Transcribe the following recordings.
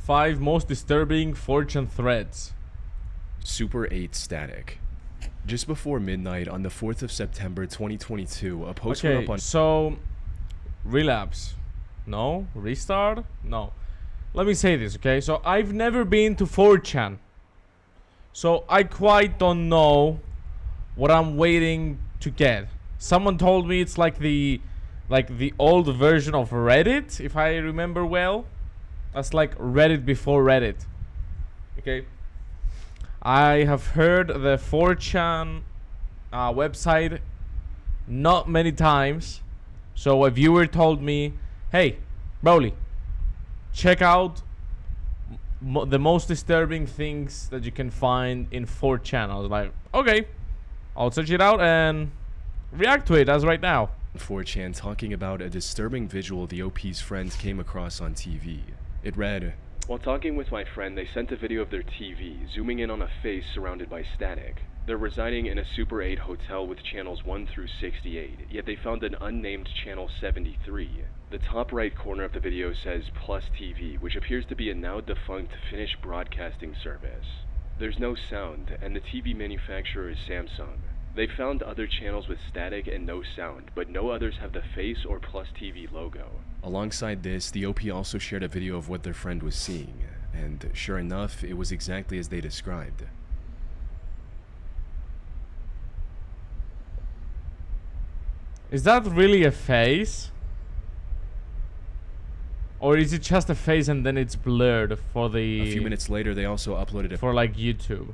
5 most disturbing fortune threads. Super 8 static. Just before midnight on the 4th of September 2022, a post went up on... So, relapse. No. Restart? No. Let me say this, okay? So, I've never been to 4chan. So, I quite don't know what I'm waiting to get. Someone told me it's like the old version of Reddit, if I remember well. That's like Reddit before Reddit. Okay. I have heard the 4chan website not many times. So a viewer told me, hey, Broly, check out the most disturbing things that you can find in 4chan. I was like, okay, I'll search it out and react to it as right now. 4chan talking about a disturbing visual the OP's friends came across on TV. It read, "While talking with my friend, they sent a video of their TV, zooming in on a face surrounded by static. They're residing in a Super 8 hotel with channels 1 through 68, yet they found an unnamed channel 73. The top right corner of the video says Plus TV, which appears to be a now defunct Finnish broadcasting service. There's no sound, and the TV manufacturer is Samsung. They found other channels with static and no sound, but no others have the face or Plus TV logo." Alongside this, the OP also shared a video of what their friend was seeing, and sure enough, it was exactly as they described. Is that really a face? Or is it just a face and then it's blurred for the... A few minutes later, they also uploaded a... for like YouTube.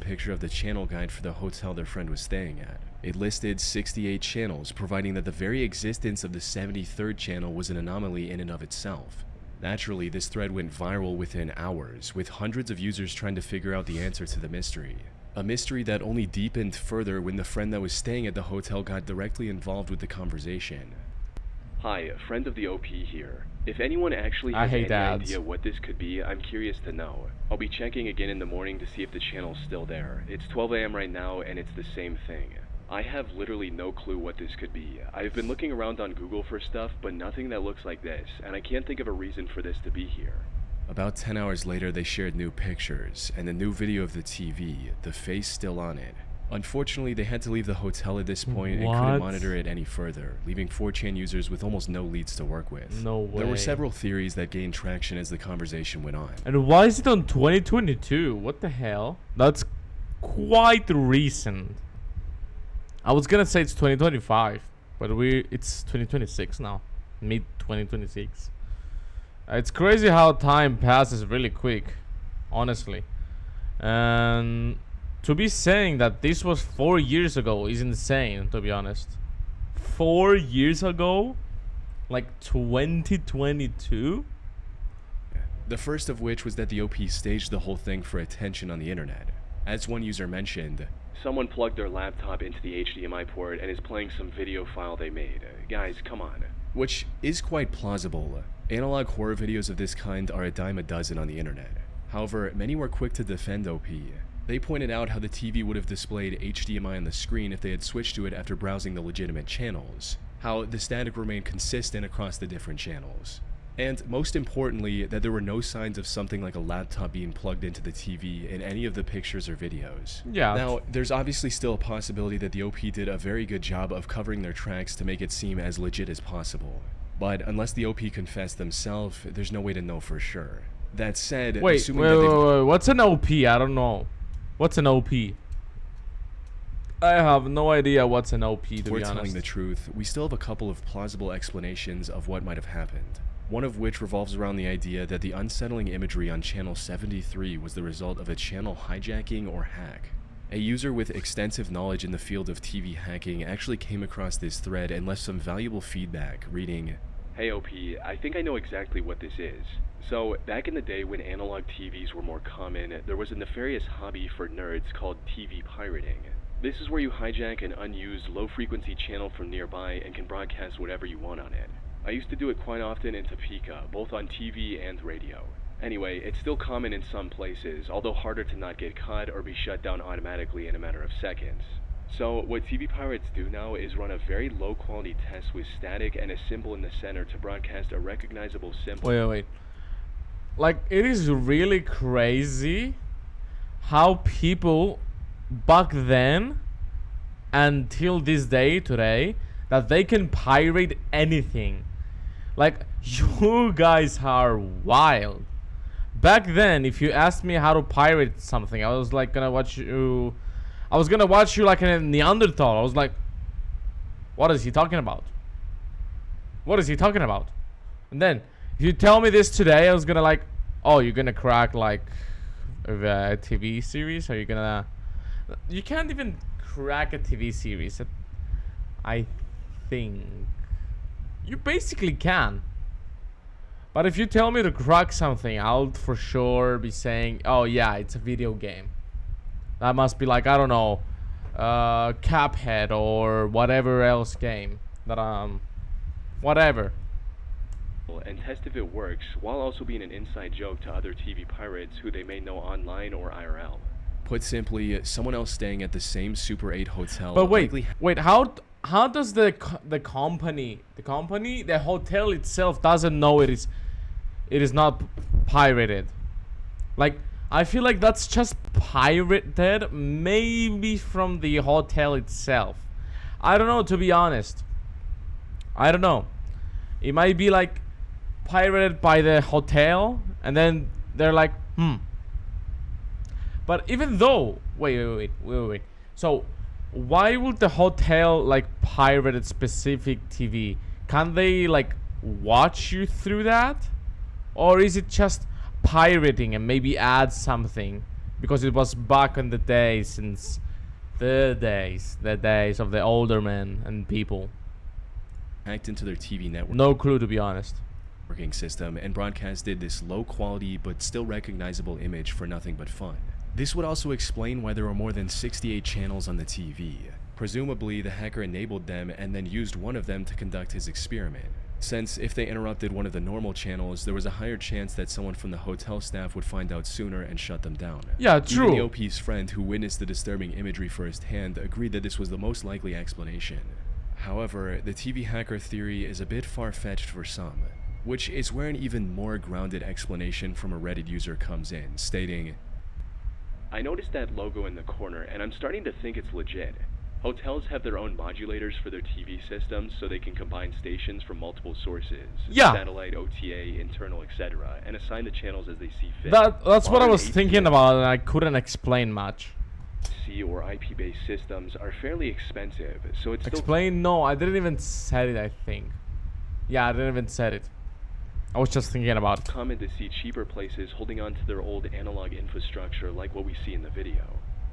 ...picture of the channel guide for the hotel their friend was staying at. It listed 68 channels, providing that the very existence of the 73rd channel was an anomaly in and of itself. Naturally, this thread went viral within hours, with hundreds of users trying to figure out the answer to the mystery. A mystery that only deepened further when the friend that was staying at the hotel got directly involved with the conversation. "Hi, a friend of the OP here. If anyone actually has any idea what this could be, I'm curious to know. I'll be checking again in the morning to see if the channel's still there. It's 12 AM right now and it's the same thing. I have literally no clue what this could be. I've been looking around on Google for stuff, but nothing that looks like this, and I can't think of a reason for this to be here." About 10 hours later, they shared new pictures, and a new video of the TV, the face still on it. Unfortunately, they had to leave the hotel at this point and couldn't monitor it any further, leaving 4chan users with almost no leads to work with. No way. There were several theories that gained traction as the conversation went on. And why is it on 2022? What the hell? That's quite recent. I was gonna say it's 2025, but it's 2026 now. Mid 2026. It's crazy how time passes really quick, honestly. And to be saying that this was 4 years ago is insane, to be honest. 4 years ago? Like 2022? The first of which was that the OP staged the whole thing for attention on the internet. As one user mentioned, "Someone plugged their laptop into the HDMI port and is playing some video file they made. Guys, come on." Which is quite plausible. Analog horror videos of this kind are a dime a dozen on the internet. However, many were quick to defend OP. They pointed out how the TV would have displayed HDMI on the screen if they had switched to it after browsing the legitimate channels, how the static remained consistent across the different channels, and most importantly, that there were no signs of something like a laptop being plugged into the TV in any of the pictures or videos. Yeah. Now, there's obviously still a possibility that the OP did a very good job of covering their tracks to make it seem as legit as possible. But unless the OP confessed themselves, there's no way to know for sure. That said, wait, what's an OP? I don't know. What's an OP? I have no idea what's an OP, to be honest. Before telling the truth, we still have a couple of plausible explanations of what might have happened. One of which revolves around the idea that the unsettling imagery on channel 73 was the result of a channel hijacking or hack. A user with extensive knowledge in the field of TV hacking actually came across this thread and left some valuable feedback, reading, "Hey OP, I think I know exactly what this is. So, back in the day when analog TVs were more common, there was a nefarious hobby for nerds called TV pirating. This is where you hijack an unused low-frequency channel from nearby and can broadcast whatever you want on it. I used to do it quite often in Topeka, both on TV and radio. Anyway, it's still common in some places, although harder to not get caught or be shut down automatically in a matter of seconds. So, what TV pirates do now is run a very low-quality test with static and a symbol in the center to broadcast a recognizable symbol." Wait. like, it is really crazy how people back then until this day today that they can pirate anything. Like, you guys are wild. Back then, if you asked me how to pirate something, I was like gonna watch you. I was gonna watch you like a Neanderthal. I was like, what is he talking about? What is he talking about? And then, if you tell me this today, I was gonna like, oh, you're gonna crack like a TV series? Are you gonna? You can't even crack a TV series. I think you basically can. But if you tell me to crack something, I'll for sure be saying, oh yeah, it's a video game. That must be like, I don't know, Cuphead or whatever else game that whatever. And test if it works, while also being an inside joke to other TV pirates who they may know online or IRL. Put simply, someone else staying at the same Super 8 hotel. But wait, how does the hotel itself doesn't know it is not pirated? Like, I feel like that's just pirated, maybe from the hotel itself. I don't know, to be honest. I don't know. It might be like pirated by the hotel, and then they're like, But even though, wait. So, why would the hotel like pirate a specific TV? Can they like watch you through that? Or is it just pirating and maybe add something? Because it was back in the days, since the days of the older men and people. Hacked into their TV network. No clue, to be honest. Working system and broadcasted this low quality but still recognizable image for nothing but fun. This would also explain why there were more than 68 channels on the TV. Presumably, the hacker enabled them and then used one of them to conduct his experiment. Since if they interrupted one of the normal channels, there was a higher chance that someone from the hotel staff would find out sooner and shut them down. Yeah, true. Even the OP's friend who witnessed the disturbing imagery firsthand agreed that this was the most likely explanation. However, the TV hacker theory is a bit far-fetched for some, which is where an even more grounded explanation from a Reddit user comes in, stating, I noticed that logo in the corner, and I'm starting to think it's legit. Hotels have their own modulators for their TV systems, so they can combine stations from multiple sources. Yeah. Satellite, OTA, internal, etc., and assign the channels as they see fit. That's what I was thinking about, and I couldn't explain much. C or IP-based systems are fairly expensive, so it's Explain? No, I didn't even said it, I think. Yeah, I didn't even said it. I was just thinking about it. Common to see cheaper places holding on to their old analog infrastructure like what we see in the video.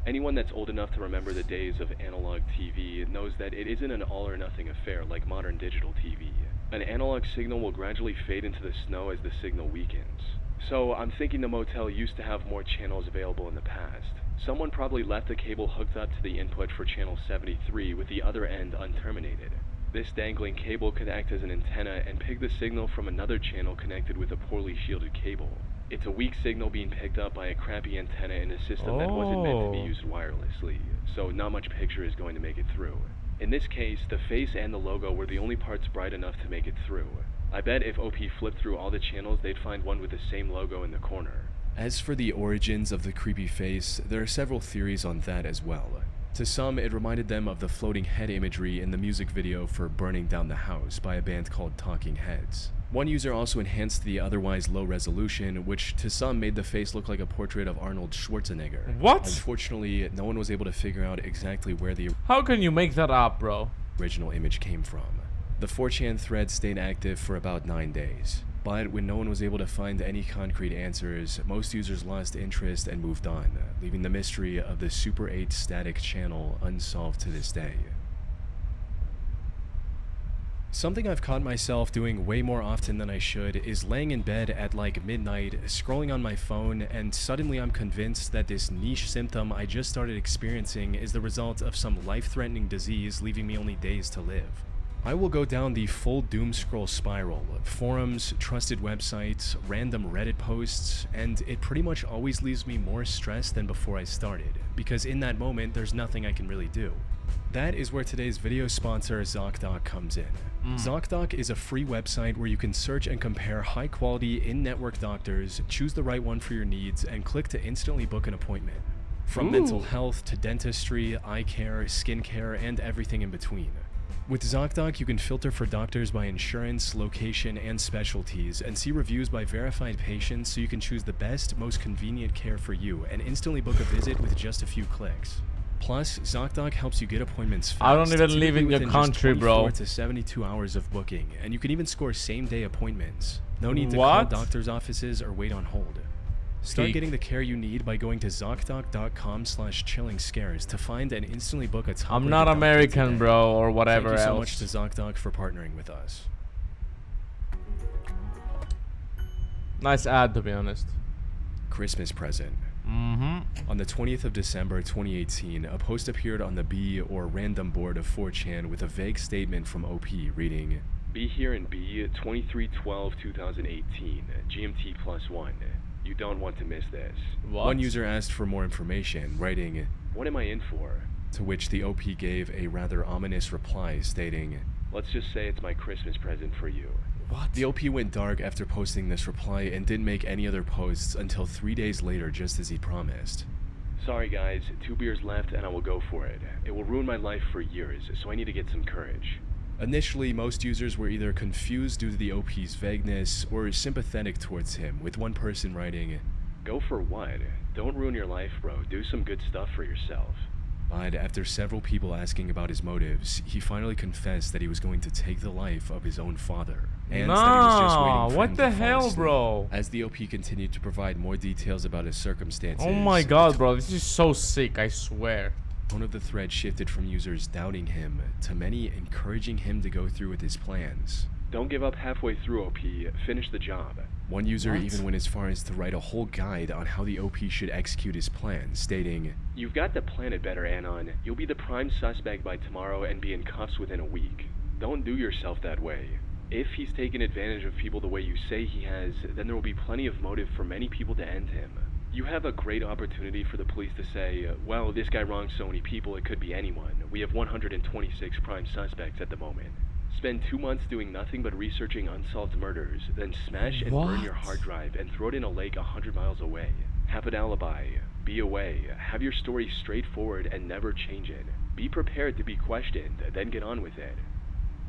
Anyone that's old enough to remember the days of analog TV knows that it isn't an all-or-nothing affair like modern digital TV. An analog signal will gradually fade into the snow as the signal weakens. So I'm thinking the motel used to have more channels available in the past. Someone probably left a cable hooked up to the input for channel 73 with the other end unterminated. This dangling cable could act as an antenna and pick the signal from another channel connected with a poorly shielded cable. It's a weak signal being picked up by a crappy antenna in a system that wasn't meant to be used wirelessly, so not much picture is going to make it through. In this case, the face and the logo were the only parts bright enough to make it through. I bet if OP flipped through all the channels, they'd find one with the same logo in the corner. As for the origins of the creepy face, there are several theories on that as well. To some, it reminded them of the floating head imagery in the music video for Burning Down the House by a band called Talking Heads. One user also enhanced the otherwise low resolution, which to some made the face look like a portrait of Arnold Schwarzenegger. What? Unfortunately, no one was able to figure out exactly where the How can you make that up, bro? Original image came from. The 4chan thread stayed active for about 9 days. But when no one was able to find any concrete answers, most users lost interest and moved on, leaving the mystery of the Super 8 static channel unsolved to this day. Something I've caught myself doing way more often than I should is laying in bed at like midnight, scrolling on my phone, and suddenly I'm convinced that this niche symptom I just started experiencing is the result of some life-threatening disease leaving me only days to live. I will go down the full doom scroll spiral of forums, trusted websites, random Reddit posts, and it pretty much always leaves me more stressed than before I started, because in that moment there's nothing I can really do. That is where today's video sponsor ZocDoc comes in. ZocDoc is a free website where you can search and compare high-quality in-network doctors, choose the right one for your needs, and click to instantly book an appointment. From mental health to dentistry, eye care, skincare, and everything in between. With ZocDoc, you can filter for doctors by insurance, location, and specialties, and see reviews by verified patients so you can choose the best, most convenient care for you and instantly book a visit with just a few clicks. Plus, ZocDoc helps you get appointments fast. I don't even live in your country, bro. 24 to 72 hours of booking, and you can even score same-day appointments. No need to call doctor's offices or wait on hold. Start getting the care you need by going to ZocDoc.com/chillingscares to find and instantly book a top. I'm not American, bro, or whatever else. Thank you so much to ZocDoc for partnering with us. Nice ad, to be honest. Christmas present. On the 20th of December 2018, a post appeared on the B or random board of 4chan with a vague statement from OP reading, "Be here in B 23/12/2018, GMT +1. You don't want to miss this." What? One user asked for more information, writing, "What am I in for?" To which the OP gave a rather ominous reply stating, "Let's just say it's my Christmas present for you." What? The OP went dark after posting this reply and didn't make any other posts until 3 days later, just as he promised. "Sorry guys, 2 beers left and I will go for it. It will ruin my life for years, so I need to get some courage." Initially, most users were either confused due to the OP's vagueness or sympathetic towards him, with one person writing, "Go for what? Don't ruin your life, bro. Do some good stuff for yourself." But after several people asking about his motives, he finally confessed that he was going to take the life of his own father. And that he was just waiting for what him the to fall hell, asleep. bro? As the OP continued to provide more details about his circumstances. Oh my god, bro, this is so sick, I swear. One of the threads shifted from users doubting him to many encouraging him to go through with his plans. "Don't give up halfway through, OP. Finish the job." One user even went as far as to write a whole guide on how the OP should execute his plan, stating, "You've got to plan it better, Anon. You'll be the prime suspect by tomorrow and be in cuffs within a week. Don't do yourself that way. If he's taken advantage of people the way you say he has, then there will be plenty of motive for many people to end him. You have a great opportunity for the police to say, well, this guy wronged so many people, it could be anyone. We have 126 prime suspects at the moment. Spend 2 months doing nothing but researching unsolved murders, then smash and burn your hard drive and throw it in a lake 100 miles away. Have an alibi. Be away. Have your story straightforward and never change it. Be prepared to be questioned, then get on with it."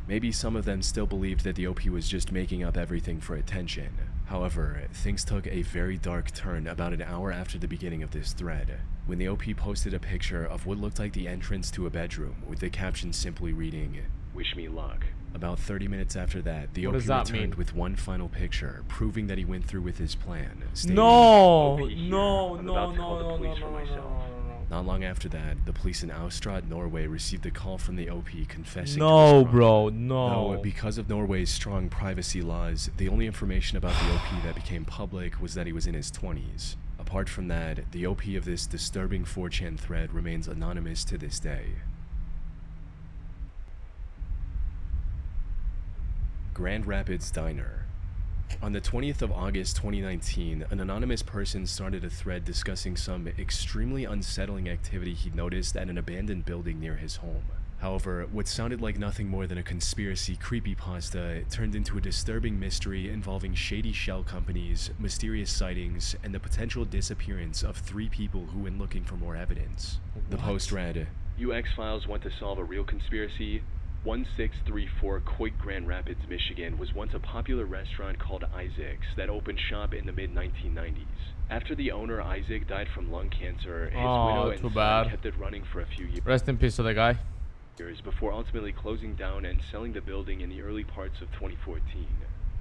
Maybe some of them still believed that the OP was just making up everything for attention. However, things took a very dark turn about an hour after the beginning of this thread, when the OP posted a picture of what looked like the entrance to a bedroom with the caption simply reading, "Wish me luck." About 30 minutes after that, the OP returned with one final picture, proving that he went through with his plan. Stating, No. Not long after that, the police in Austrad, Norway received a call from the OP confessing to No, this crime. bro, no. Though, because of Norway's strong privacy laws, the only information about the OP that became public was that he was in his 20s. Apart from that, the OP of this disturbing 4chan thread remains anonymous to this day. Grand Rapids Diner. On the 20th of August 2019, an anonymous person started a thread discussing some extremely unsettling activity he noticed at an abandoned building near his home. However, what sounded like nothing more than a conspiracy creepypasta turned into a disturbing mystery involving shady shell companies, mysterious sightings, and the potential disappearance of 3 people who went looking for more evidence. The post read, "You X-Files want to solve a real conspiracy? 1634 Coit, Grand Rapids, Michigan was once a popular restaurant called Isaac's that opened shop in the mid-1990s. After the owner Isaac died from lung cancer, his widow and son kept it running for a few years. Rest in peace to the guy. Before ultimately closing down and selling the building in the early parts of 2014.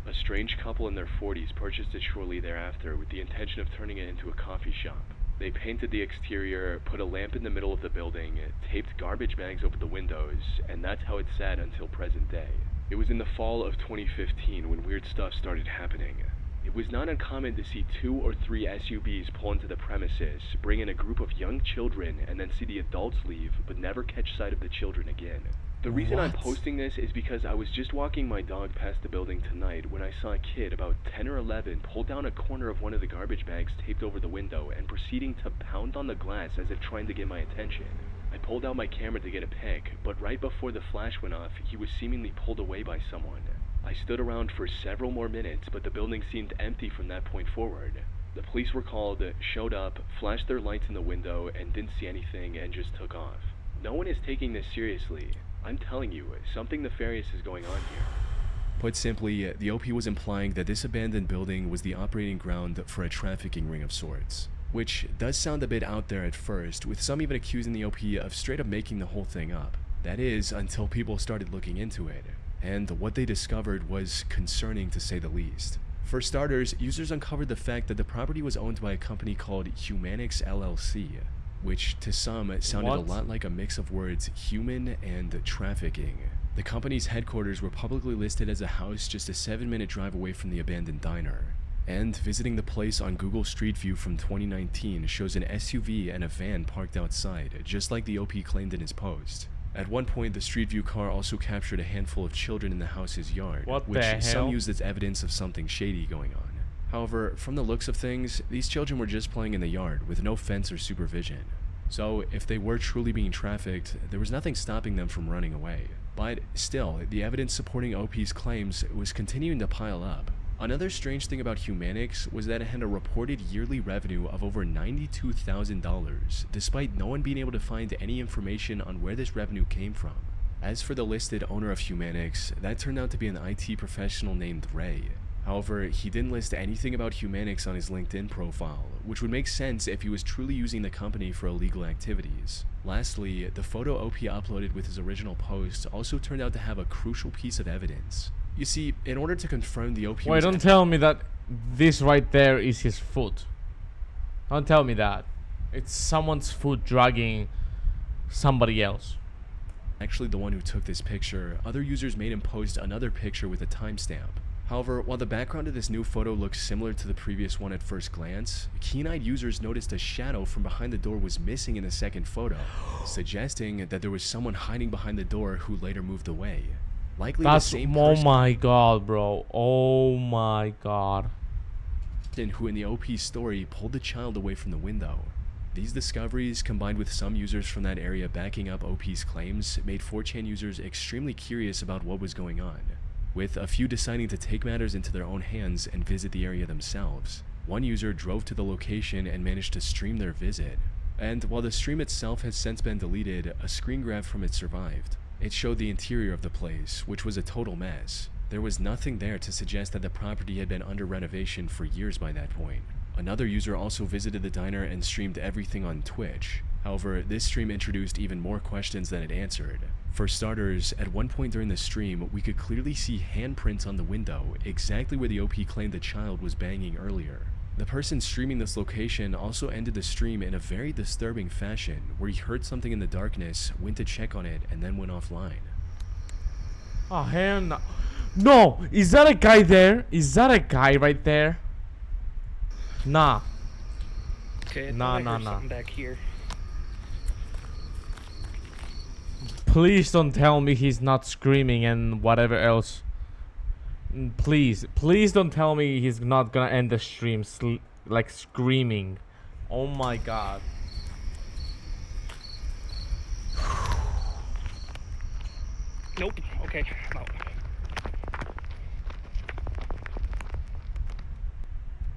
A strange couple in their 40s purchased it shortly thereafter with the intention of turning it into a coffee shop. They painted the exterior, put a lamp in the middle of the building, taped garbage bags over the windows, and that's how it sat until present day. It was in the fall of 2015 when weird stuff started happening. It was not uncommon to see 2 or 3 SUVs pull into the premises, bring in a group of young children, and then see the adults leave, but never catch sight of the children again. The reason I'm What? posting this is because I was just walking my dog past the building tonight when I saw a kid about 10 or 11 pull down a corner of one of the garbage bags taped over the window and proceeding to pound on the glass as if trying to get my attention. I pulled out my camera to get a pic, but right before the flash went off, he was seemingly pulled away by someone. I stood around for several more minutes, but the building seemed empty from that point forward. The police were called, showed up, flashed their lights in the window, and didn't see anything and just took off. No one is taking this seriously. I'm telling you, something nefarious is going on here. Put simply, the OP was implying that this abandoned building was the operating ground for a trafficking ring of sorts. Which does sound a bit out there at first, with some even accusing the OP of straight up making the whole thing up. That is, until people started looking into it. And what they discovered was concerning to say the least. For starters, users uncovered the fact that the property was owned by a company called Humanix LLC, which to some sounded a lot like a mix of words human and trafficking. The company's headquarters were publicly listed as a house just a 7-minute drive away from the abandoned diner. And visiting the place on Google Street View from 2019 shows an SUV and a van parked outside, just like the OP claimed in his post. At one point, the Street View car also captured a handful of children in the house's yard, which some used as evidence of something shady going on. However, from the looks of things, these children were just playing in the yard with no fence or supervision. So, if they were truly being trafficked, there was nothing stopping them from running away. But still, the evidence supporting OP's claims was continuing to pile up. Another strange thing about Humanix was that it had a reported yearly revenue of over $92,000, despite no one being able to find any information on where this revenue came from. As for the listed owner of Humanix, that turned out to be an IT professional named Ray. However, he didn't list anything about Humanix on his LinkedIn profile, which would make sense if he was truly using the company for illegal activities. Lastly, the photo OP uploaded with his original post also turned out to have a crucial piece of evidence. You see, in order to confirm the OP... Wait, don't tell me that this right there is his foot. Don't tell me that. It's someone's foot dragging somebody else. Actually the one who took this picture, other users made him post another picture with a timestamp. However, while the background of this new photo looks similar to the previous one at first glance, keen-eyed users noticed a shadow from behind the door was missing in the second photo, suggesting that there was someone hiding behind the door who later moved away. Likely the same person. Oh my god, bro. Oh my god. Who in the OP story pulled the child away from the window. These discoveries, combined with some users from that area backing up OP's claims, made 4chan users extremely curious about what was going on, with a few deciding to take matters into their own hands and visit the area themselves. One user drove to the location and managed to stream their visit. And while the stream itself has since been deleted, a screen grab from it survived. It showed the interior of the place, which was a total mess. There was nothing there to suggest that the property had been under renovation for years by that point. Another user also visited the diner and streamed everything on Twitch. However, this stream introduced even more questions than it answered. For starters, at one point during the stream, we could clearly see handprints on the window, exactly where the OP claimed the child was banging earlier. The person streaming this location also ended the stream in a very disturbing fashion, where he heard something in the darkness, went to check on it, and then went offline. Oh, hell no. No! Is that a guy there? Is that a guy right there? Nah. Okay, Nah. something back here. Please don't tell me he's not screaming and whatever else. Please don't tell me he's not gonna end the stream like screaming. Oh my god. Nope. Okay. No.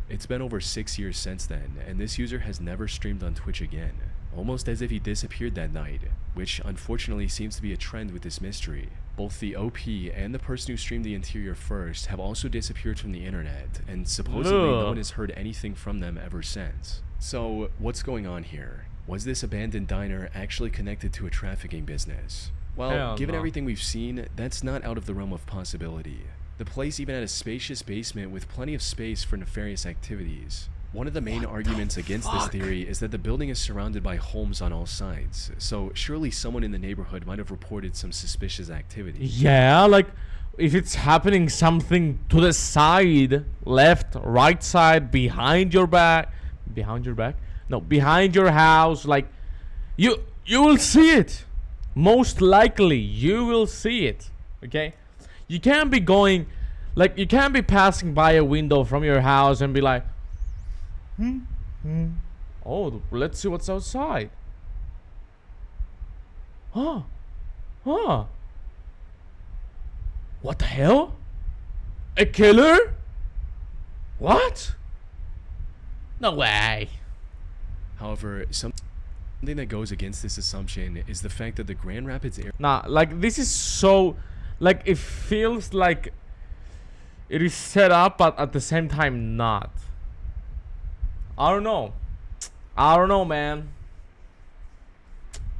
It's been over 6 years since then, and this user has never streamed on Twitch again, almost as if he disappeared that night, which unfortunately seems to be a trend with this mystery. Both the OP and the person who streamed the interior first have also disappeared from the internet, and supposedly no one has heard anything from them ever since. So, what's going on here? Was this abandoned diner actually connected to a trafficking business? Well, given everything we've seen, that's not out of the realm of possibility. The place even had a spacious basement with plenty of space for nefarious activities. One of the main arguments against this theory is that the building is surrounded by homes on all sides, so surely someone in the neighborhood might have reported some suspicious activity. Yeah, like if it's happening something to the side, left, right side, behind your back, behind your house, like you will see it. most likely you will see it. Okay, you can't be going, like, you can't be passing by a window from your house and be like, oh, let's see what's outside. Huh? What the hell? A killer? What? No way. However, something that goes against this assumption is the fact that the Grand Rapids area Nah, like, this is so, like, it feels like it is set up, but at the same time not. I don't know, man.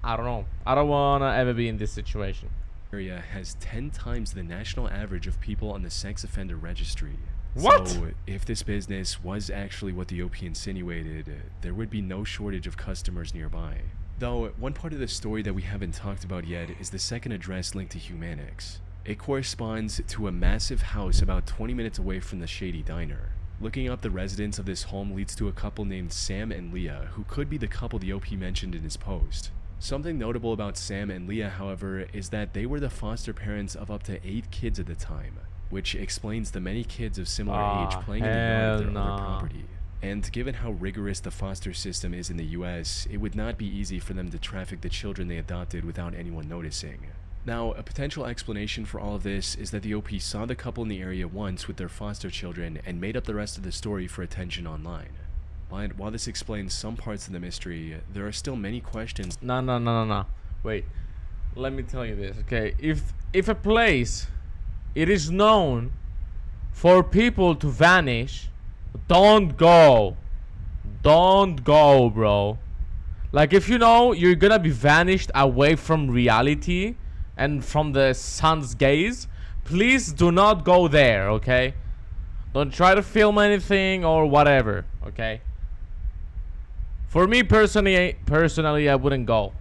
I don't know. I don't wanna ever be in this situation. has 10 times the national average of people on the sex offender registry. What? So, if this business was actually what the OP insinuated, there would be no shortage of customers nearby. Though, one part of the story that we haven't talked about yet is the second address linked to Humanix. It corresponds to a massive house about 20 minutes away from the shady diner. Looking up the residence of this home leads to a couple named Sam and Leah, who could be the couple the OP mentioned in his post. Something notable about Sam and Leah, however, is that they were the foster parents of up to 8 kids at the time, which explains the many kids of similar age playing in the yard of their other property. And given how rigorous the foster system is in the US, it would not be easy for them to traffic the children they adopted without anyone noticing. Now, a potential explanation for all of this is that the OP saw the couple in the area once with their foster children and made up the rest of the story for attention online. But while this explains some parts of the mystery, there are still many questions. No. Wait. Let me tell you this, okay? If a place, it is known for people to vanish, don't go. Don't go, bro. Like, if you know you're gonna be vanished away from reality and from the sun's gaze, please do not go there, okay? Don't try to film anything or whatever, okay? For me personally, I wouldn't go.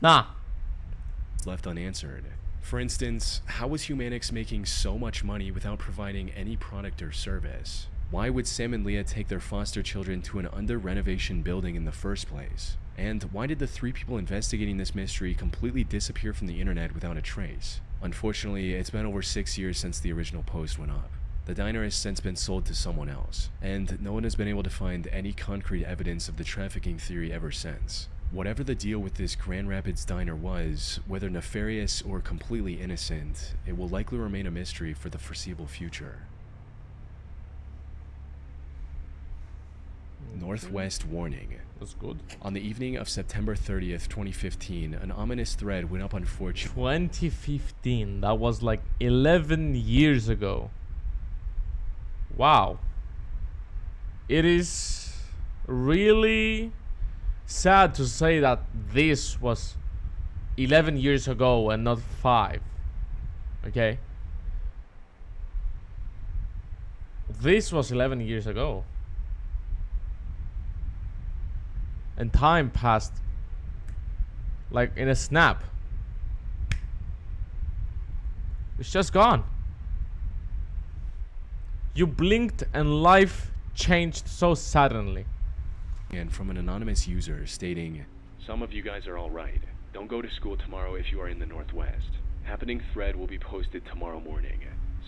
Nah. Left unanswered. For instance, how was Humanix making so much money without providing any product or service? Why would Sam and Leah take their foster children to an under-renovation building in the first place? And why did the 3 people investigating this mystery completely disappear from the internet without a trace? Unfortunately, it's been over 6 years since the original post went up. The diner has since been sold to someone else, and no one has been able to find any concrete evidence of the trafficking theory ever since. Whatever the deal with this Grand Rapids diner was, whether nefarious or completely innocent, it will likely remain a mystery for the foreseeable future. Northwest warning. That's good. On the evening of September 30th, 2015, an ominous thread went up on 4chan. 2015. That was like 11 years ago. Wow. It is really sad to say that this was 11 years ago and not 5. Okay? This was 11 years ago. And time passed like in a snap. It's just gone. You blinked and life changed so suddenly. And from an anonymous user stating, "Some of you guys are alright. Don't go to school tomorrow if you are in the Northwest. Happening thread will be posted tomorrow morning.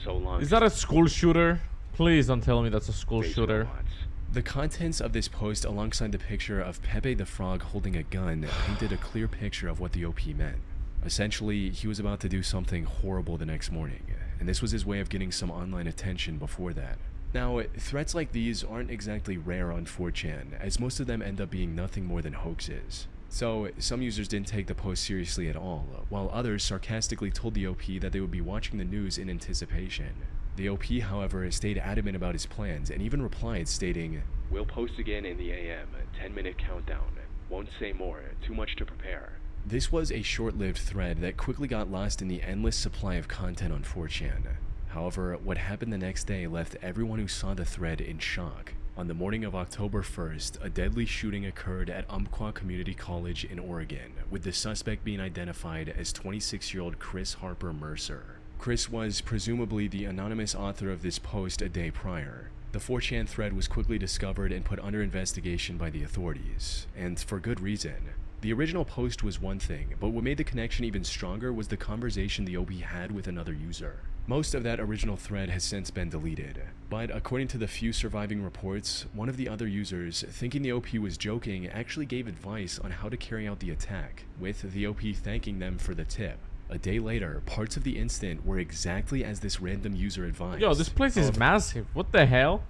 So long." Is that a school shooter? Please don't tell me that's a school Space shooter. robots. The contents of this post, alongside the picture of Pepe the Frog holding a gun, painted a clear picture of what the OP meant. Essentially, he was about to do something horrible the next morning, and this was his way of getting some online attention before that. Now, threats like these aren't exactly rare on 4chan, as most of them end up being nothing more than hoaxes. So, some users didn't take the post seriously at all, while others sarcastically told the OP that they would be watching the news in anticipation. The OP, however, stayed adamant about his plans and even replied stating, "We'll post again in the AM, 10-minute countdown. Won't say more, too much to prepare." This was a short-lived thread that quickly got lost in the endless supply of content on 4chan. However, what happened the next day left everyone who saw the thread in shock. On the morning of October 1st, a deadly shooting occurred at Umpqua Community College in Oregon, with the suspect being identified as 26-year-old Chris Harper Mercer. Chris was presumably the anonymous author of this post a day prior. The 4chan thread was quickly discovered and put under investigation by the authorities, and for good reason. The original post was one thing, but what made the connection even stronger was the conversation the OP had with another user. Most of that original thread has since been deleted, but according to the few surviving reports, one of the other users, thinking the OP was joking, actually gave advice on how to carry out the attack, with the OP thanking them for the tip. A day later, parts of the incident were exactly as this random user advised. Yo, this place is massive. What the hell?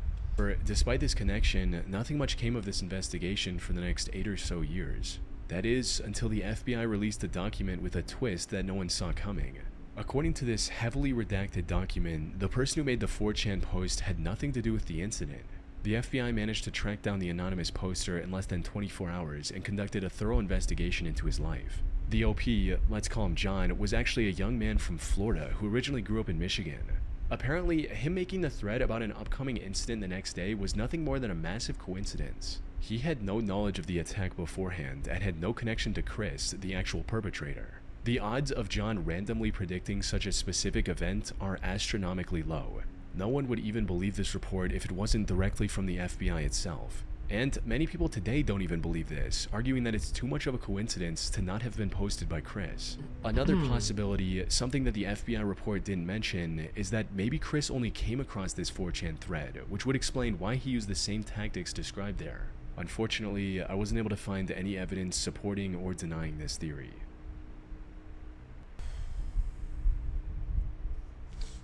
Despite this connection, nothing much came of this investigation for the next 8 or so years. That is, until the FBI released a document with a twist that no one saw coming. According to this heavily redacted document, the person who made the 4chan post had nothing to do with the incident. The FBI managed to track down the anonymous poster in less than 24 hours and conducted a thorough investigation into his life. The OP, let's call him John, was actually a young man from Florida who originally grew up in Michigan. Apparently, him making the thread about an upcoming incident the next day was nothing more than a massive coincidence. He had no knowledge of the attack beforehand and had no connection to Chris, the actual perpetrator. The odds of John randomly predicting such a specific event are astronomically low. No one would even believe this report if it wasn't directly from the FBI itself. And many people today don't even believe this, arguing that it's too much of a coincidence to not have been posted by Chris. Another possibility, something that the FBI report didn't mention, is that maybe Chris only came across this 4chan thread, which would explain why he used the same tactics described there. Unfortunately, I wasn't able to find any evidence supporting or denying this theory.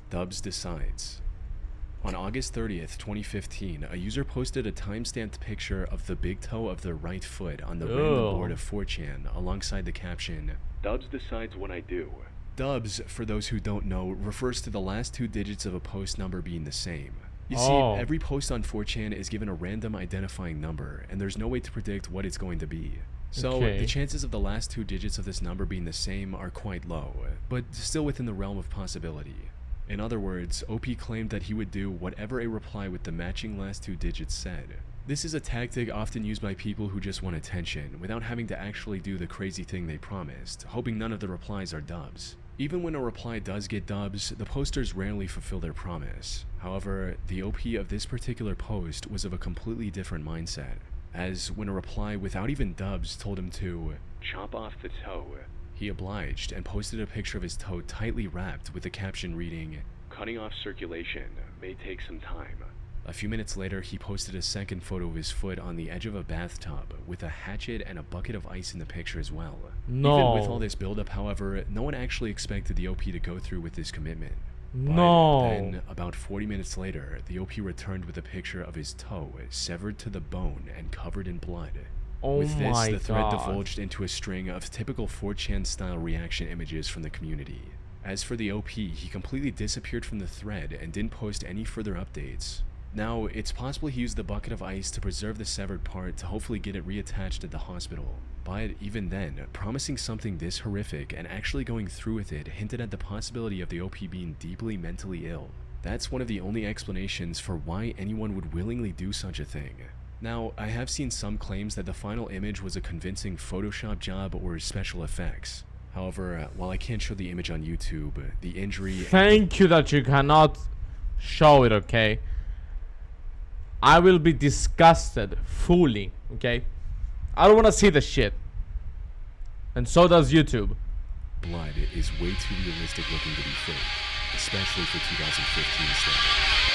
Dubs decides. On August 30th, 2015, a user posted a timestamped picture of the big toe of their right foot on the random board of 4chan alongside the caption, "Dubs decides what I do." Dubs, for those who don't know, refers to the last 2 digits of a post number being the same. You see, every post on 4chan is given a random identifying number, and there's no way to predict what it's going to be. So, the chances of the last 2 digits of this number being the same are quite low, but still within the realm of possibility. In other words, OP claimed that he would do whatever a reply with the matching last 2 digits said. This is a tactic often used by people who just want attention, without having to actually do the crazy thing they promised, hoping none of the replies are dubs. Even when a reply does get dubs, the posters rarely fulfill their promise. However, the OP of this particular post was of a completely different mindset, as when a reply without even dubs told him to chop off the toe, he obliged and posted a picture of his toe tightly wrapped with the caption reading, "Cutting off circulation, may take some time." A few minutes later, he posted a second photo of his foot on the edge of a bathtub with a hatchet and a bucket of ice in the picture as well. No. Even with all this buildup, however, no one actually expected the OP to go through with this commitment. No. But then, about 40 minutes later, the OP returned with a picture of his toe severed to the bone and covered in blood. Oh With this, my the thread God. divulged into a string of typical 4chan-style reaction images from the community. As for the OP, he completely disappeared from the thread and didn't post any further updates. Now, it's possible he used the bucket of ice to preserve the severed part to hopefully get it reattached at the hospital. But even then, promising something this horrific and actually going through with it hinted at the possibility of the OP being deeply mentally ill. That's one of the only explanations for why anyone would willingly do such a thing. Now, I have seen some claims that the final image was a convincing Photoshop job or special effects. However, while I can't show the image on YouTube, the injury... Thank you that you cannot show it, okay? I will be disgusted fully, okay? I don't want to see the shit. And so does YouTube. Blood is way too realistic looking to be fake, especially for 2015 standards.